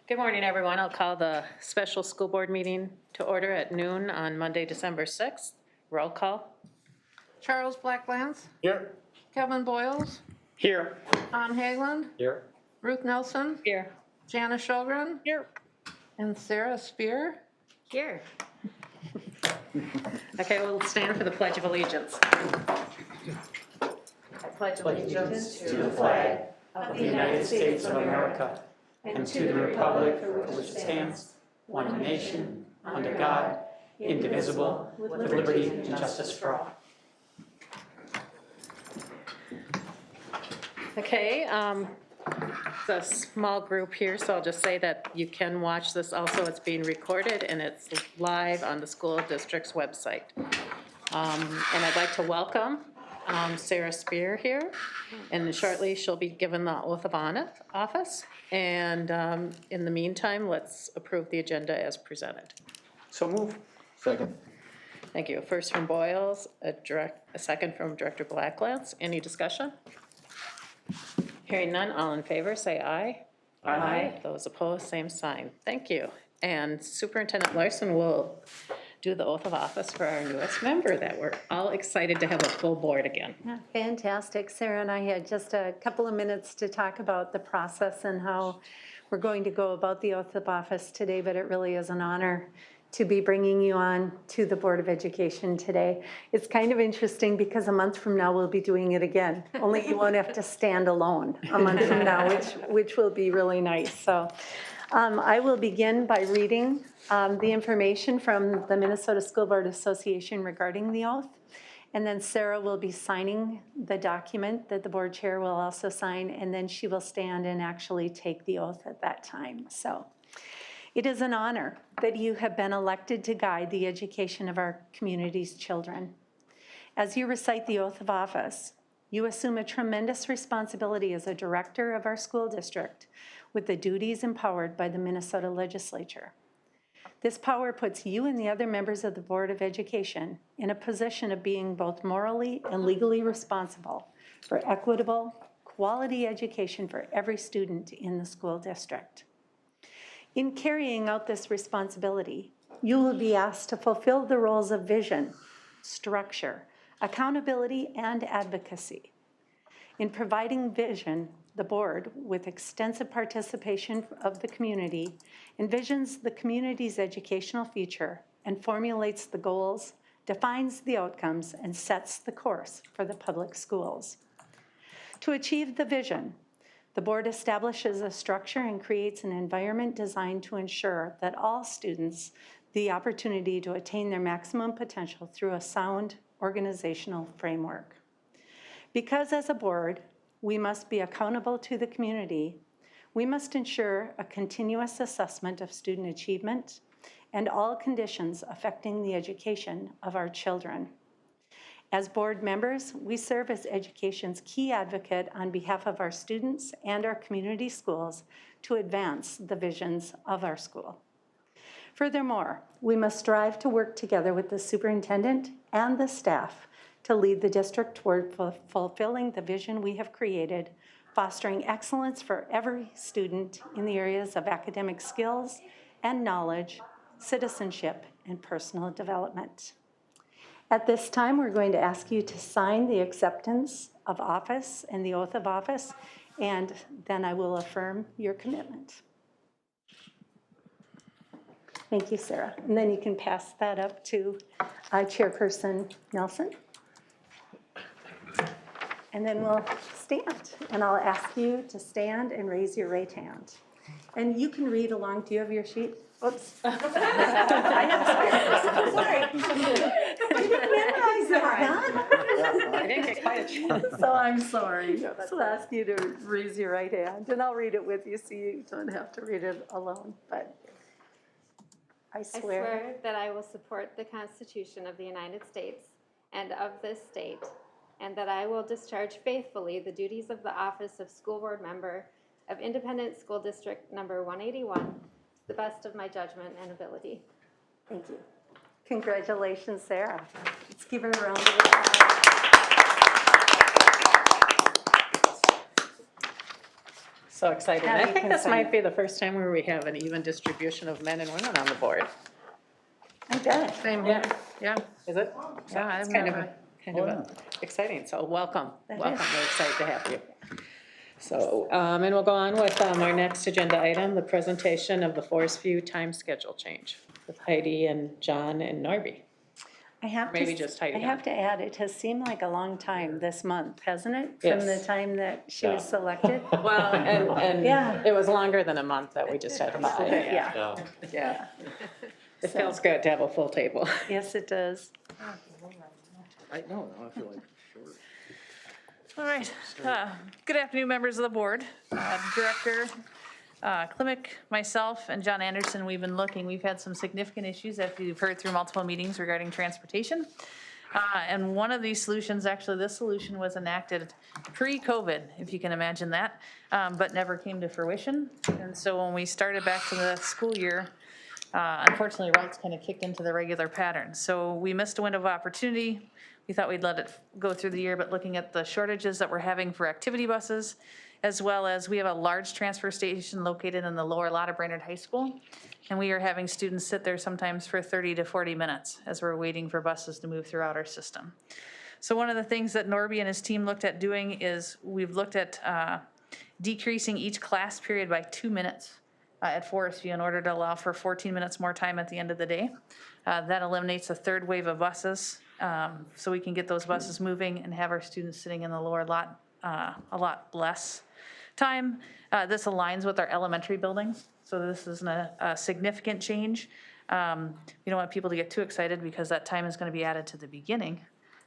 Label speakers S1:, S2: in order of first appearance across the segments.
S1: Good morning, everyone. I'll call the special school board meeting to order at noon on Monday, December 6th. Roll call.
S2: Charles Blacklands,
S3: Here.
S2: Kevin Boyles,
S3: Here.
S2: Tom Hageland,
S3: Here.
S2: Ruth Nelson,
S1: Here.
S2: Jana Shogren,
S1: Here.
S2: and Sarah Spear.
S1: Here. Okay, we'll stand for the Pledge of Allegiance. I pledge allegiance
S3: To the flag of the United States of America and to the republic for which it stands, one nation, under God, indivisible, with liberty and justice for all.
S1: Okay, it's a small group here, so I'll just say that you can watch this also. It's being recorded and it's live on the school district's website. And I'd like to welcome Sarah Spear here, and shortly she'll be given the oath of office. And in the meantime, let's approve the agenda as presented.
S3: So move. Second.
S1: Thank you. First from Boyles, a second from Director Blacklands. Any discussion? Hearing none, all in favor, say aye.
S3: Aye.
S1: Those opposed, same sign. Thank you. And Superintendent Larson will do the oath of office for our newest member that we're all excited to have a full board again.
S4: Yeah, fantastic. Sarah and I had just a couple of minutes to talk about the process and how we're going to go about the oath of office today, but it really is an honor to be bringing you on to the Board of Education today. It's kind of interesting because a month from now we'll be doing it again, only you won't have to stand alone a month from now, which will be really nice. So I will begin by reading the information from the Minnesota School Board Association regarding the oath. And then Sarah will be signing the document that the board chair will also sign, and then she will stand and actually take the oath at that time. So it is an honor that you have been elected to guide the education of our community's children. As you recite the oath of office, you assume a tremendous responsibility as a director of our school district with the duties empowered by the Minnesota legislature. This power puts you and the other members of the Board of Education in a position of being both morally and legally responsible for equitable, quality education for every student in the school district. In carrying out this responsibility, you will be asked to fulfill the roles of vision, structure, accountability, and advocacy. In providing vision, the board, with extensive participation of the community, envisions the community's educational future and formulates the goals, defines the outcomes, and sets the course for the public schools. To achieve the vision, the board establishes a structure and creates an environment designed to ensure that all students the opportunity to attain their maximum potential through a sound organizational framework. Because as a board, we must be accountable to the community, we must ensure a continuous assessment of student achievement and all conditions affecting the education of our children. As board members, we serve as education's key advocate on behalf of our students and our community schools to advance the visions of our school. Furthermore, we must strive to work together with the superintendent and the staff to lead the district toward fulfilling the vision we have created, fostering excellence for every student in the areas of academic skills and knowledge, citizenship, and personal development. At this time, we're going to ask you to sign the acceptance of office and the oath of office, and then I will affirm your commitment. Thank you, Sarah. And then you can pass that up to Chairperson Nelson. And then we'll stand, and I'll ask you to stand and raise your right hand. And you can read along. Do you have your sheet? Oops. I have sorry. You didn't memorize that,
S1: I didn't get quite a chance.
S4: So I'm sorry. So I'll ask you to raise your right hand, and I'll read it with you so you don't have to read it alone. But I swear
S5: that I will support the Constitution of the United States and of this state, and that I will discharge faithfully the duties of the office of School Board Member of Independent School District Number 181 to the best of my judgment and ability.
S4: Thank you. Congratulations, Sarah. Let's give her a round of applause.
S1: So exciting. I
S4: Happy
S1: think this might
S4: consent.
S1: be the first time where we have an even distribution of men and women on the board.
S4: I bet.
S2: Same here, yeah.
S1: Is it?
S2: Yeah,
S1: It's
S2: I've
S1: kind of,
S2: never-
S1: exciting, so welcome,
S4: That
S1: welcome,
S4: is.
S1: we're excited to have you. So, and we'll go on with our next agenda item, the presentation of the Forest View time schedule change with Heidi and John and Norby.
S4: I have to,
S1: Maybe just Heidi
S4: I have to add, it has seemed like a long time this month, hasn't it? From the
S1: Yes.
S4: time that she was selected.
S1: Well, and
S4: Yeah.
S1: it was longer than a month that we just had to buy.
S4: Yeah,
S1: Yeah. It feels good to have a full table.
S4: yes, it does.
S6: I feel like short.
S7: All right, good afternoon, members of the board. Director Klimek, myself, and John Anderson, we've been looking, we've had some significant issues, as you've heard through multiple meetings regarding transportation. And one of these solutions, actually, this solution was enacted pre-COVID, if you can imagine that, but never came to fruition. And so when we started back to the school year, unfortunately, routes kind of kicked into the regular pattern. So we missed a window of opportunity. We thought we'd let it go through the year, but looking at the shortages that we're having for activity buses, as well as we have a large transfer station located in the lower lot of Brainerd High School. And we are having students sit there sometimes for 30 to 40 minutes as we're waiting for buses to move throughout our system. So one of the things that Norby and his team looked at doing is we've looked at decreasing each class period by 2 minutes at Forest View in order to allow for 14 minutes more time at the end of the day. That eliminates a third wave of buses, so we can get those buses moving and have our students sitting in the lower lot a lot less time. This aligns with our elementary buildings, so this isn't a significant change. We don't want people to get too excited because that time is going to be added to the beginning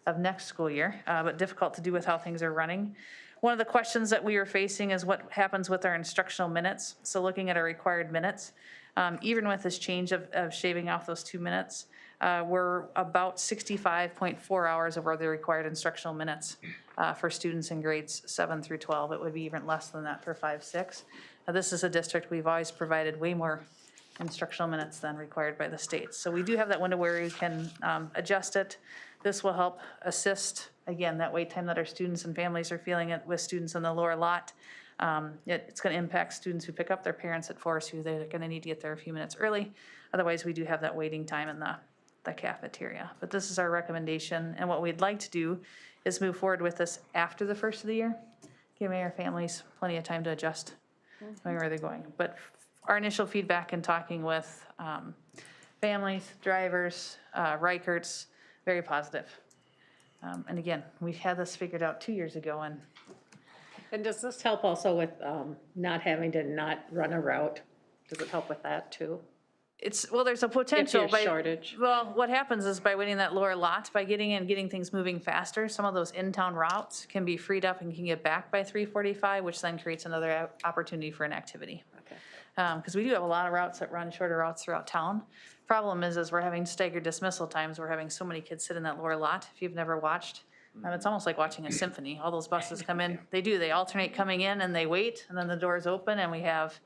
S7: of next school year, but difficult to do with how things are running. One of the questions that we are facing is what happens with our instructional minutes. So looking at our required minutes, even with this change of shaving off those 2 minutes, we're about 65.4 hours over the required instructional minutes for students in grades 7 through 12. It would be even less than that for 5, 6. This is a district we've always provided way more instructional minutes than required by the state. So we do have that window where we can adjust it. This will help assist, again, that wait time that our students and families are feeling it with students in the lower lot. It's going to impact students who pick up their parents at Forest View. They're going to need to get there a few minutes early. Otherwise, we do have that waiting time in the cafeteria. But this is our recommendation, and what we'd like to do is move forward with this after the first of the year, giving our families plenty of time to adjust where they're going. But our initial feedback in talking with families, drivers, Reicherts, very positive. And again, we had this figured out 2 years ago, and
S1: And does this help also with not having to not run a route? Does it help with that too?
S7: well, there's a potential.
S1: If there's shortage.
S7: Well, what happens is by winning that lower lot, by getting in, getting things moving faster, some of those in-town routes can be freed up and can get back by 3:45, which then creates another opportunity for an activity.
S1: Okay.
S7: Because we do have a lot of routes that run shorter routes throughout town. Problem is we're having staggered dismissal times. We're having so many kids sit in that lower lot. If you've never watched, it's almost like watching a symphony. All those buses come in, they alternate coming in and they wait, and then the doors open and we have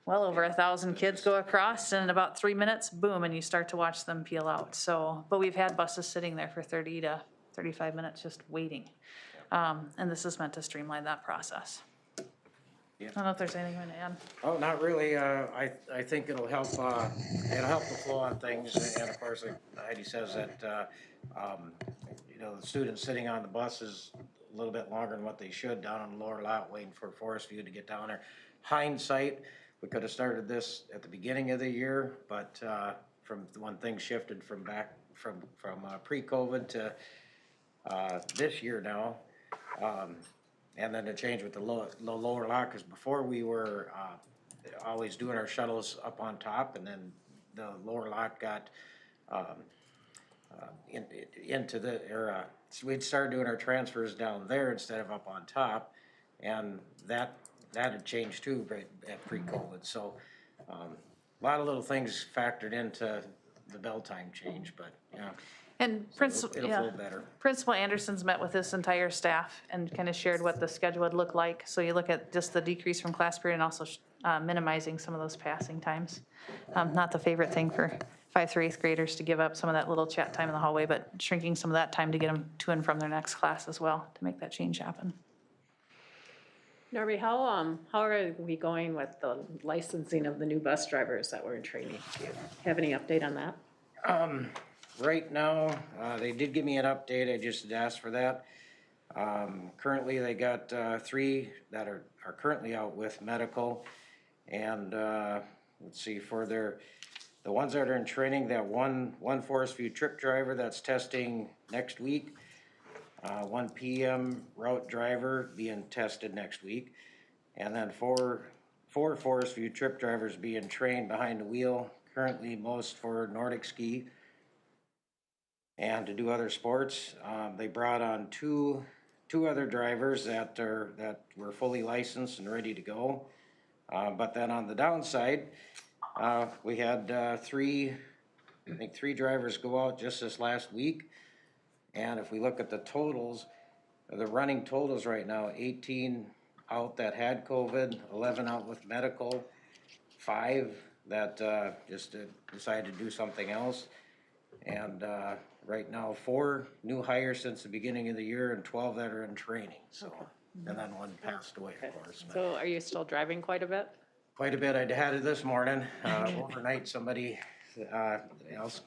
S7: well over 1,000 kids go across, and in about 3 minutes, boom, and you start to watch them peel out. So, but we've had buses sitting there for 30 to 35 minutes just waiting. And this is meant to streamline that process. I don't know if there's anything you want to add.
S6: Oh, not really. I think it'll help the flow on things. And of course, like Heidi says that, the students sitting on the buses a little bit longer than what they should down on the lower lot waiting for Forest View to get down there. Hindsight, we could have started this at the beginning of the year, but from when things shifted from pre-COVID to this year now, and then the change with the lower lot, because before we were always doing our shuttles up on top, and then the lower lot got into the era. So we'd start doing our transfers down there instead of up on top, and that had changed too at pre-COVID. So a lot of little things factored into the bell time change, but yeah.
S7: And
S6: It'll flow better.
S7: Principal Anderson's met with this entire staff and kind of shared what the schedule would look like. So you look at just the decrease from class period and also minimizing some of those passing times. Not the favorite thing for 5th through 8th graders to give up some of that little chat time in the hallway, but shrinking some of that time to get them to and from their next class as well to make that change happen.
S1: Norby, how are we going with the licensing of the new bus drivers that were in training? Do you have any update on that?
S6: Right now, they did give me an update, I just asked for that. Currently, they got, 3 that are currently out with medical. And, let's see, for the ones that are in training, that one Forest View trip driver that's testing next week. 1 PM route driver being tested next week. And then four Forest View trip drivers being trained behind the wheel, currently most for Nordic ski. And to do other sports, they brought on two other drivers that were fully licensed and ready to go. But then on the downside, we had 3 drivers go out just this last week. And if we look at the totals, the running totals right now, 18 out that had COVID, 11 out with medical, 5 that just decided to do something else. And right now, 4 new hires since the beginning of the year and 12 that are in training, so. And then 1 passed away, of course. but
S1: So are you still driving quite a bit?
S6: Quite a bit. I had it this morning. Overnight, somebody else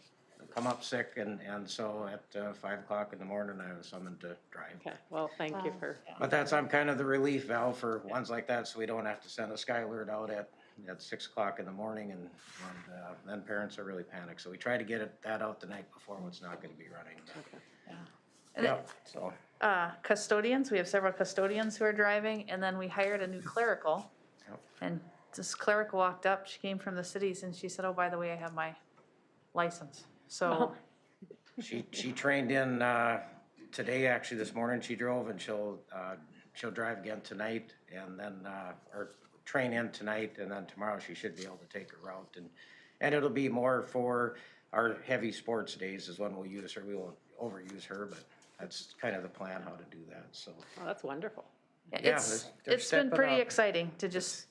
S6: come up sick, and so at 5 o'clock in the morning, I was summoned to drive.
S1: Okay, well, thank you for,
S6: But I'm kind of the relief valve for ones like that, so we don't have to send a Sky Alert out at 6 o'clock in the morning, and then parents are really panicked. So we try to get that out the night before what's not gonna be running. Yeah, so,
S7: Custodians, we have several custodians who are driving, and then we hired a new clerical.
S6: Yep.
S7: And this clerical walked up, she came from the cities, and she said, oh, by the way, I have my license. So,
S6: she trained in, today, actually, this morning, she drove, and she'll drive again tonight, and then, or train in tonight, and then tomorrow she should be able to take her route, and it'll be more for our heavy sports days is when we'll use her. We won't overuse her, but that's kind of the plan, how to do that, so.
S1: well, that's wonderful.
S7: it's
S6: they're
S7: been
S6: stepping
S7: pretty
S6: up.
S7: exciting to just,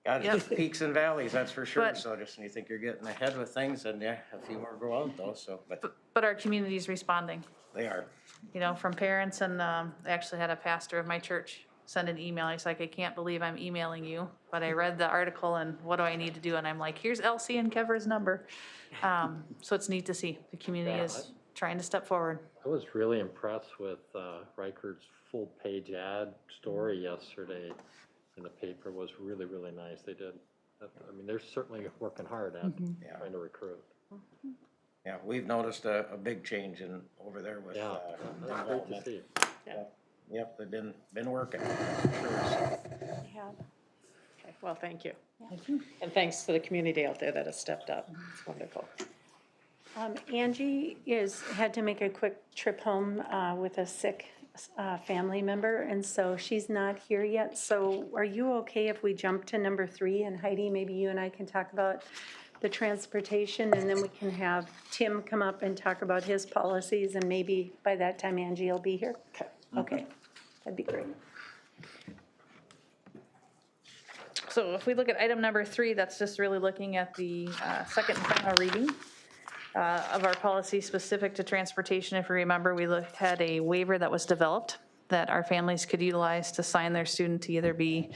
S6: Got
S7: Yep.
S6: peaks and valleys, that's for sure,
S7: But-
S6: so just when you think you're getting ahead with things, and yeah, a few more go out though, so, but
S7: but our community's responding,
S6: they are.
S7: you know, from parents, and I actually had a pastor of my church send an email. He's like, I can't believe I'm emailing you, but I read the article and what do I need to do? And I'm like, here's Elsie and Kever's number. So it's neat to see the community is trying to step forward.
S8: I was really impressed with Reichert's full-page ad story yesterday in the paper. Was really, really nice. They did. I mean, they're certainly working hard at
S6: Yeah.
S8: trying to recruit.
S6: Yeah, we've noticed a big change over there with,
S8: Yeah, that's great to
S6: development.
S8: see.
S6: Yep, they've been working. Sure.
S1: Okay, well, thank you. And thanks to the community out there that has stepped up. It's wonderful.
S4: Angie had to make a quick trip home with a sick family member, and so she's not here yet. So are you okay if we jump to number 3? And Heidi, maybe you and I can talk about the transportation, and then we can have Tim come up and talk about his policies, and maybe by that time Angie will be here? Okay, that'd be great.
S7: So if we look at item number 3, that's just really looking at the second and final reading of our policy specific to transportation. If you remember, we had a waiver that was developed that our families could utilize to sign their student to either be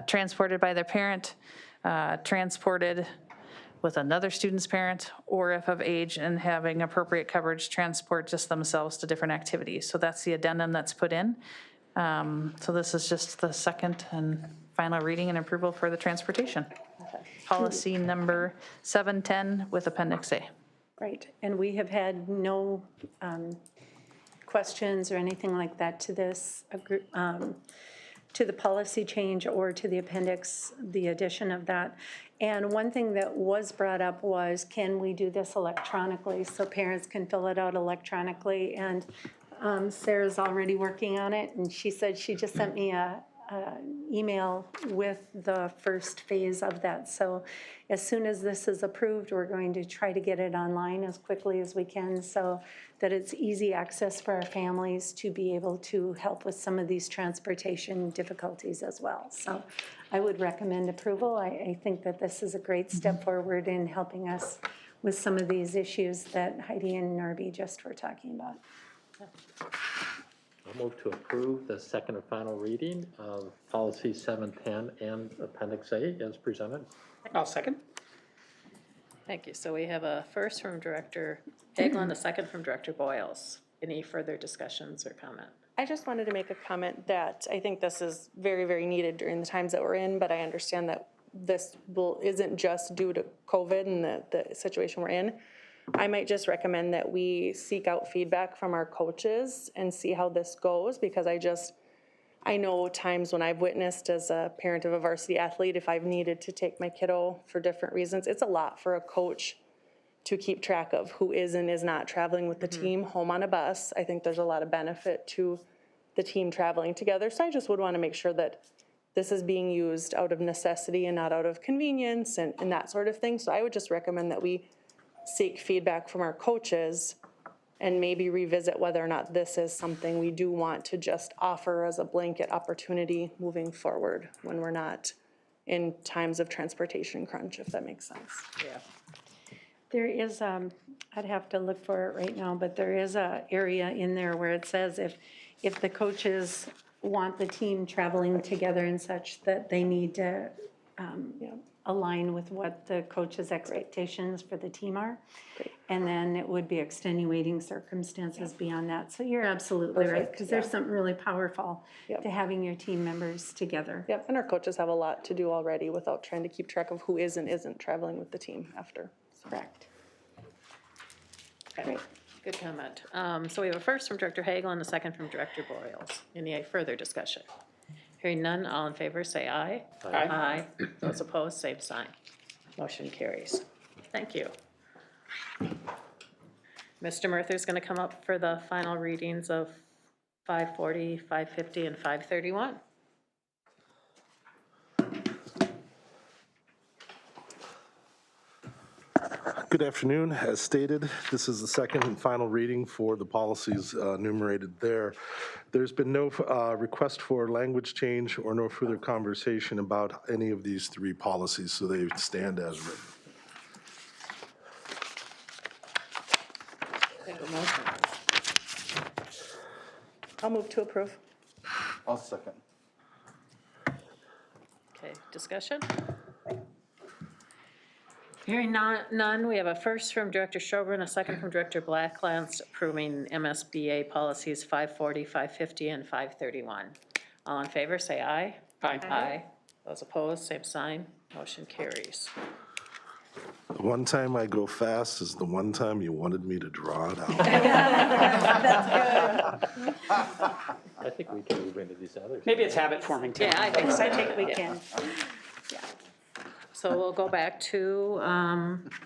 S7: transported by their parent, transported with another student's parent, or if of age and having appropriate coverage, transport just themselves to different activities. So that's the addendum that's put in. So this is just the second and final reading and approval for the transportation. Policy number 710 with Appendix A.
S4: Right, and we have had no questions or anything like that to this, to the policy change or to the appendix, the addition of that. And one thing that was brought up was, can we do this electronically so parents can fill it out electronically? And Sarah's already working on it, and she said she just sent me a email with the first phase of that. So as soon as this is approved, we're going to try to get it online as quickly as we can so that it's easy access for our families to be able to help with some of these transportation difficulties as well. So I would recommend approval. I think that this is a great step forward in helping us with some of these issues that Heidi and Norby just were talking about.
S8: I'll move to approve the second and final reading of policy 710 and Appendix A as presented.
S3: I'll second.
S1: Thank you. So we have a first from Director Hagelin, a second from Director Boyles. Any further discussions or comment?
S9: I just wanted to make a comment that I think this is very, very needed during the times that we're in, but I understand that this isn't just due to COVID and the situation we're in. I might just recommend that we seek out feedback from our coaches and see how this goes, because I know times when I've witnessed as a parent of a varsity athlete, if I've needed to take my kiddo for different reasons, it's a lot for a coach to keep track of who is and is not traveling with the team home on a bus. I think there's a lot of benefit to the team traveling together. So I just would want to make sure that this is being used out of necessity and not out of convenience and that sort of thing. So I would just recommend that we seek feedback from our coaches and maybe revisit whether or not this is something we do want to just offer as a blanket opportunity moving forward when we're not in times of transportation crunch, if that makes sense.
S1: Yeah.
S4: There is, I'd have to look for it right now, but there is a area in there where it says if the coaches want the team traveling together and such, that they need to align with what the coach's expectations for the team are. And then it would be extenuating circumstances beyond that. So you're absolutely right,
S9: Perfect,
S4: because there's something really powerful to having your team members together.
S9: Yep, and our coaches have a lot to do already without trying to keep track of who is and isn't traveling with the team after.
S4: Correct.
S1: Okay. Good comment. So we have a first from Director Hagel and a second from Director Boyles. Any further discussion? Hearing none, all in favor, say aye. Aye. Those opposed, same sign. Motion carries. Thank you. Mr. Murther's going to come up for the final readings of 540, 550, and 531.
S10: Good afternoon. As stated, this is the second and final reading for the policies enumerated there. There's been no request for language change or no further conversation about any of these three policies, so they stand as written.
S1: We have a motion.
S9: I'll move to approve.
S11: I'll second.
S1: Okay, discussion? Hearing none, we have a first from Director Schobrin, a second from Director Blacklance, approving MSBA policies 540, 550, and 531. All in favor, say aye.
S3: Aye.
S1: Aye. Those opposed, same sign. Motion carries.
S10: The one time I go fast is the one time you wanted me to draw it out.
S8: I think we can move into these others.
S3: Maybe it's habit forming too.
S1: Yeah, I think so.
S4: I think we can.
S1: So we'll go back to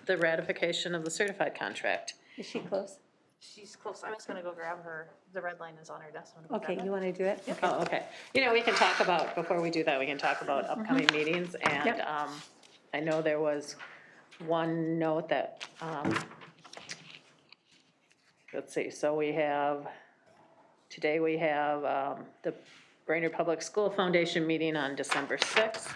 S1: the ratification of the certified contract.
S4: Is she close?
S7: She's close. I'm just gonna go grab her. The red line is on her desk.
S4: Okay, you want to do it?
S1: Oh, okay. You know, we can talk about, before we do that, we can talk about upcoming meetings. And
S4: Yep.
S1: I know there was one note that, let's see, so we have, today we have the Brainerd Public School Foundation meeting on December 6th.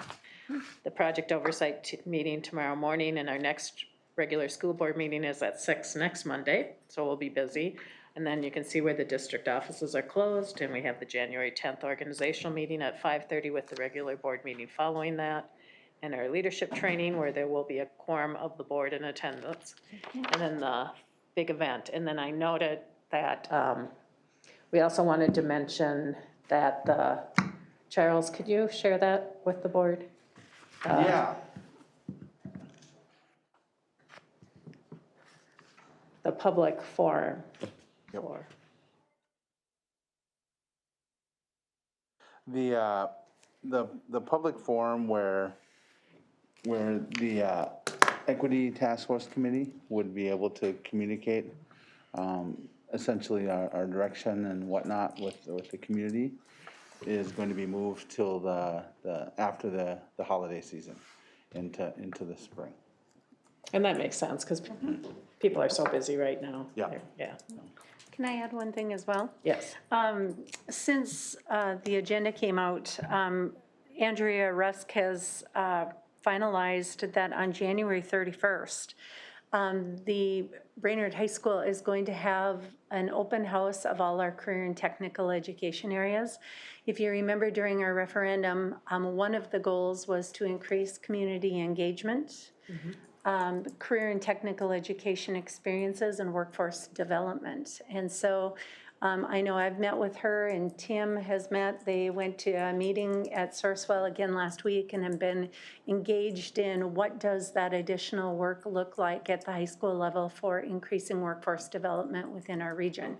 S1: The project oversight meeting tomorrow morning, and our next regular school board meeting is at 6 next Monday, so we'll be busy. And then you can see where the district offices are closed, and we have the January 10th organizational meeting at 5:30 with the regular board meeting following that, and our leadership training where there will be a quorum of the board in attendance, and then the big event. And then I noted that we also wanted to mention that Charles, could you share that with the board?
S11: Yeah.
S1: The public forum.
S11: The public forum where the Equity Task Force Committee would be able to communicate essentially our direction and whatnot with the community is going to be moved till after the holiday season into the spring.
S1: And that makes sense, because people are so busy right now.
S11: Yeah.
S1: Yeah,
S4: Can I add one thing as well?
S1: yes.
S4: Since the agenda came out, Andrea Rusk has finalized that on January 31st, the Brainerd High School is going to have an open house of all our career and technical education areas. If you remember during our referendum, one of the goals was to increase community engagement, career and technical education experiences, and workforce development. And so I know I've met with her and Tim has met. They went to a meeting at Sourcewell again last week and have been engaged in what does that additional work look like at the high school level for increasing workforce development within our region.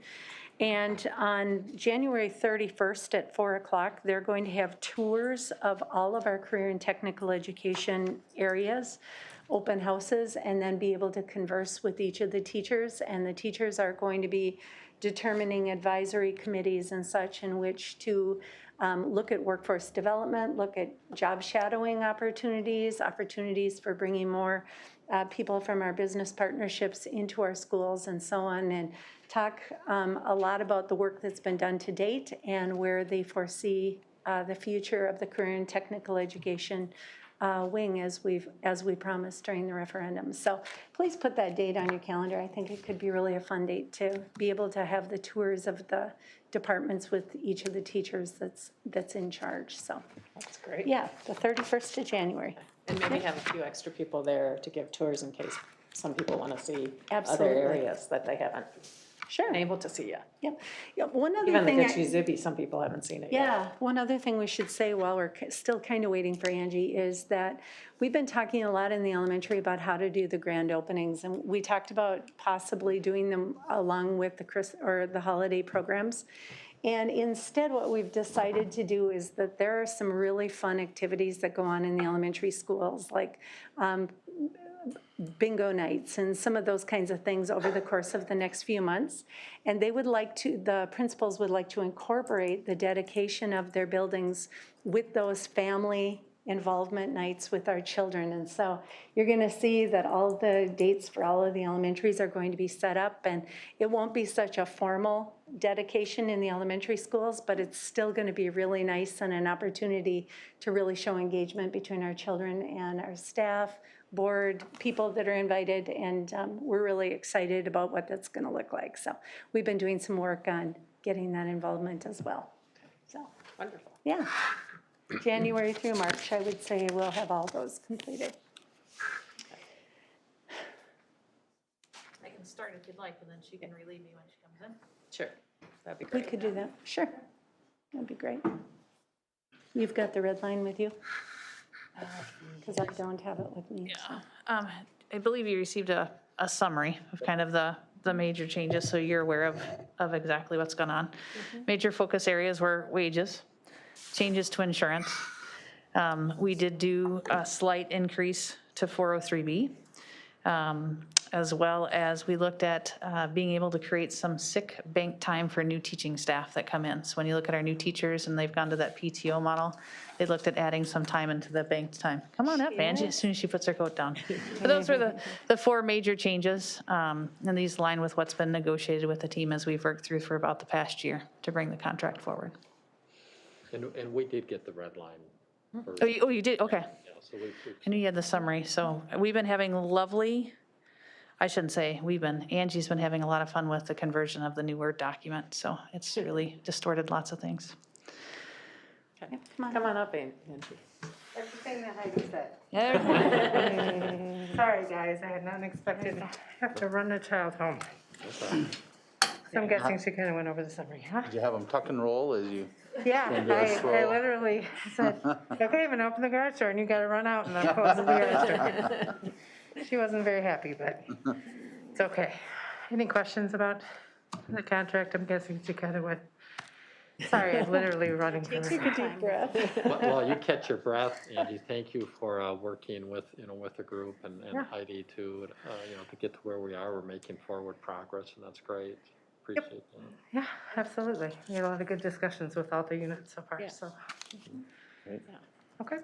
S4: And on January 31st at 4 o'clock, they're going to have tours of all of our career and technical education areas, open houses, and then be able to converse with each of the teachers. And the teachers are going to be determining advisory committees and such in which to look at workforce development, look at job shadowing opportunities, opportunities for bringing more people from our business partnerships into our schools and so on, and talk a lot about the work that's been done to date and where they foresee the future of the career and technical education wing as we promised during the referendum. So please put that date on your calendar. I think it could be really a fun date to be able to have the tours of the departments with each of the teachers that's in charge. So
S1: That's great.
S4: yeah, the 31st of January.
S1: And maybe have a few extra people there to give tours in case some people want to see other
S4: Absolutely.
S1: areas that they haven't
S4: Sure.
S1: been able to see yet.
S4: Yep. Yep. One other
S1: Even the
S4: thing.
S1: Gitche Zibby, some people haven't seen it yet.
S4: Yeah, one other thing we should say while we're still kind of waiting for Angie is that we've been talking a lot in the elementary about how to do the grand openings, and we talked about possibly doing them along with the holiday programs. And instead, what we've decided to do is that there are some really fun activities that go on in the elementary schools, like bingo nights and some of those kinds of things over the course of the next few months. And the principals would like to incorporate the dedication of their buildings with those family involvement nights with our children. And so you're going to see that all the dates for all of the elementaries are going to be set up, and it won't be such a formal dedication in the elementary schools, but it's still going to be really nice and an opportunity to really show engagement between our children and our staff, board, people that are invited, and we're really excited about what that's going to look like. So we've been doing some work on getting that involvement as well. So
S1: Wonderful.
S4: yeah, January through March, I would say we'll have all those completed.
S7: I can start if you'd like, and then she can relieve me when she comes in.
S1: Sure, that'd be
S4: We
S1: great.
S4: could do that, sure. That'd be great. You've got the red line with you? Because I don't have it with me. so.
S7: I believe you received a summary of kind of the major changes, so you're aware of exactly what's going on. Major focus areas were wages, changes to insurance. We did do a slight increase to 403B, as well as we looked at being able to create some sick bank time for new teaching staff that come in. So when you look at our new teachers and they've gone to that PTO model, they looked at adding some time into the banked time. Come on up, Angie, as soon as she puts her coat down. But those were the four major changes, and these align with what's been negotiated with the team as we've worked through for about the past year to bring the contract forward.
S8: And we did get the red line. first.
S7: Oh, you did? Okay.
S8: Yeah, so we
S7: I knew you had the summary. So we've been having Angie's been having a lot of fun with the conversion of the new Word document. So it's really distorted lots of things.
S1: Okay. Come on up, Angie.
S12: Everything that Heidi said.
S7: Yeah.
S12: Sorry, guys, I had not expected to have to run the child home. So I'm guessing she kind of went over the summary, huh?
S11: Did you have them tuck and roll as you?
S12: Yeah,
S11: Gonna do a
S12: I
S11: stroll.
S12: literally said, okay, I'm gonna open the garage door and you gotta run out and I'm closing the garage door. She wasn't very happy, but it's okay. Any questions about the contract? I'm guessing she kind of went, sorry, I'm literally running from
S4: Take a deep breath.
S8: Well, you catch your breath, Angie. Thank you for working with the group and
S12: Yeah.
S8: Heidi to, to get to where we are. We're making forward progress, and that's great. Appreciate that.
S12: Yeah, absolutely. We had a lot of good discussions with all the units so far,
S1: Yeah.
S12: so.
S11: Great.
S12: Okay.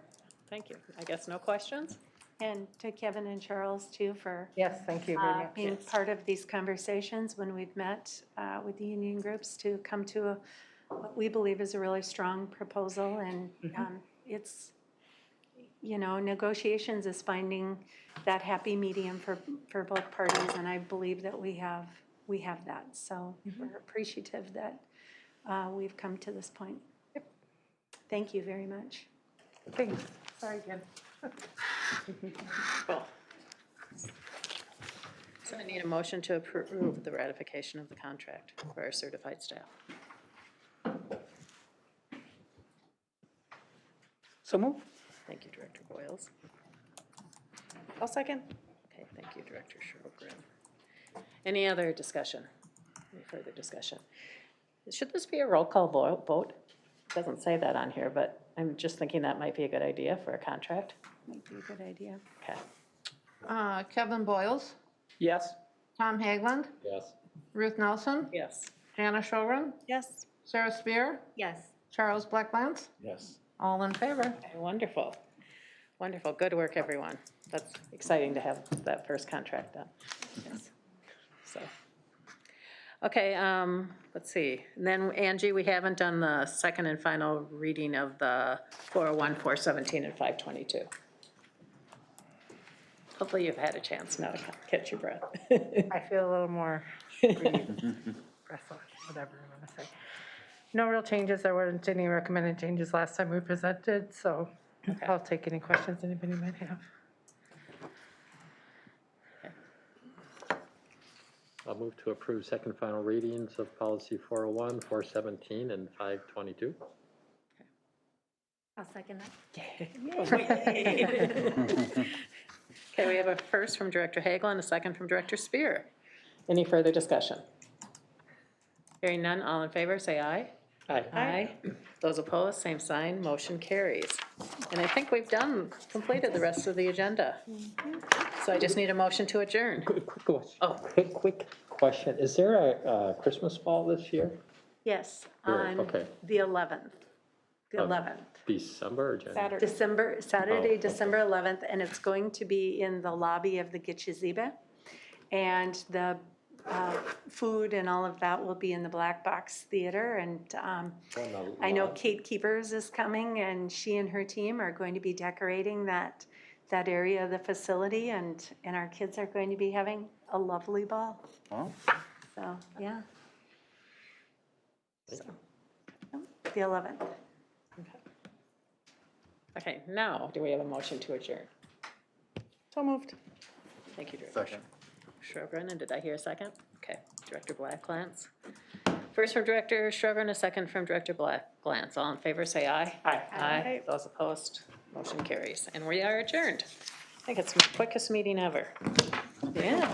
S1: Thank you. I guess no questions?
S4: And to Kevin and Charles too for
S12: Yes, thank you very much.
S4: being part of these conversations when we've met with the union groups to come to what we believe is a really strong proposal. And it's, you know, negotiations is finding that happy medium for both parties, and I believe that we have that. So we're appreciative that we've come to this point. Thank you very much.
S12: Thanks. Sorry again.
S1: Cool. So I need a motion to approve the ratification of the contract for our certified staff.
S3: So move.
S1: Thank you, Director Boyles.
S9: I'll second.
S1: Okay, thank you, Director Sherogren. Any other discussion? Any further discussion? Should this be a roll call vote? It doesn't say that on here, but I'm just thinking that might be a good idea for a contract.
S4: Might be a good idea.
S1: Okay.
S2: Kevin Boyles,
S3: Yes.
S2: Tom Haglund,
S8: Yes.
S2: Ruth Nelson,
S1: Yes.
S2: Jana Schulgren,
S9: Yes.
S2: Sarah Spear,
S5: Yes.
S2: Charles Blacklands,
S11: Yes.
S2: all in favor.
S1: Okay, wonderful. Wonderful. Good work, everyone. That's exciting to have that first contract done. Yes. So, okay, let's see. And then Angie, we haven't done the second and final reading of the 401, 417, and 522. Hopefully you've had a chance now to catch your breath.
S12: I feel a little more breathless, whatever you want to say. No real changes. There weren't any recommended changes last time we presented, so I'll take any questions anybody might have.
S8: I'll move to approve second final readings of policy 401, 417, and 522.
S5: I'll second that.
S1: Okay, we have a first from Director Hagel and a second from Director Spear. Any further discussion? Hearing none, all in favor, say aye.
S3: Aye.
S1: Aye. Those opposed, same sign, motion carries. And I think we've completed the rest of the agenda. So I just need a motion to adjourn.
S8: Quick question.
S1: Oh.
S8: Quick question. Is there a Christmas ball this year?
S4: Yes,
S8: Sure,
S4: on
S8: okay.
S4: the 11th. The
S8: Of
S4: 11th.
S8: December or January?
S4: Saturday,
S8: okay.
S4: December 11th, and it's going to be in the lobby of the Gitche And the food and all of that will be in the Black Box Theater. And I know Kate Keepers is coming, and she and her team are going to be decorating that area of the facility, and our kids are going to be having a lovely ball.
S11: Oh,
S4: So, yeah. So, the 11th.
S1: Okay, now, do we have a motion to adjourn?
S9: So moved.
S1: Thank you, Director Sherogren, and did I hear a second? Okay, Director Blackglantz. First from Director Sherogren, a second from Director Blackglantz. All in favor, say aye.
S3: Aye.
S1: Aye. Those opposed, motion carries. And we are adjourned. I think it's the quickest meeting ever. Yeah.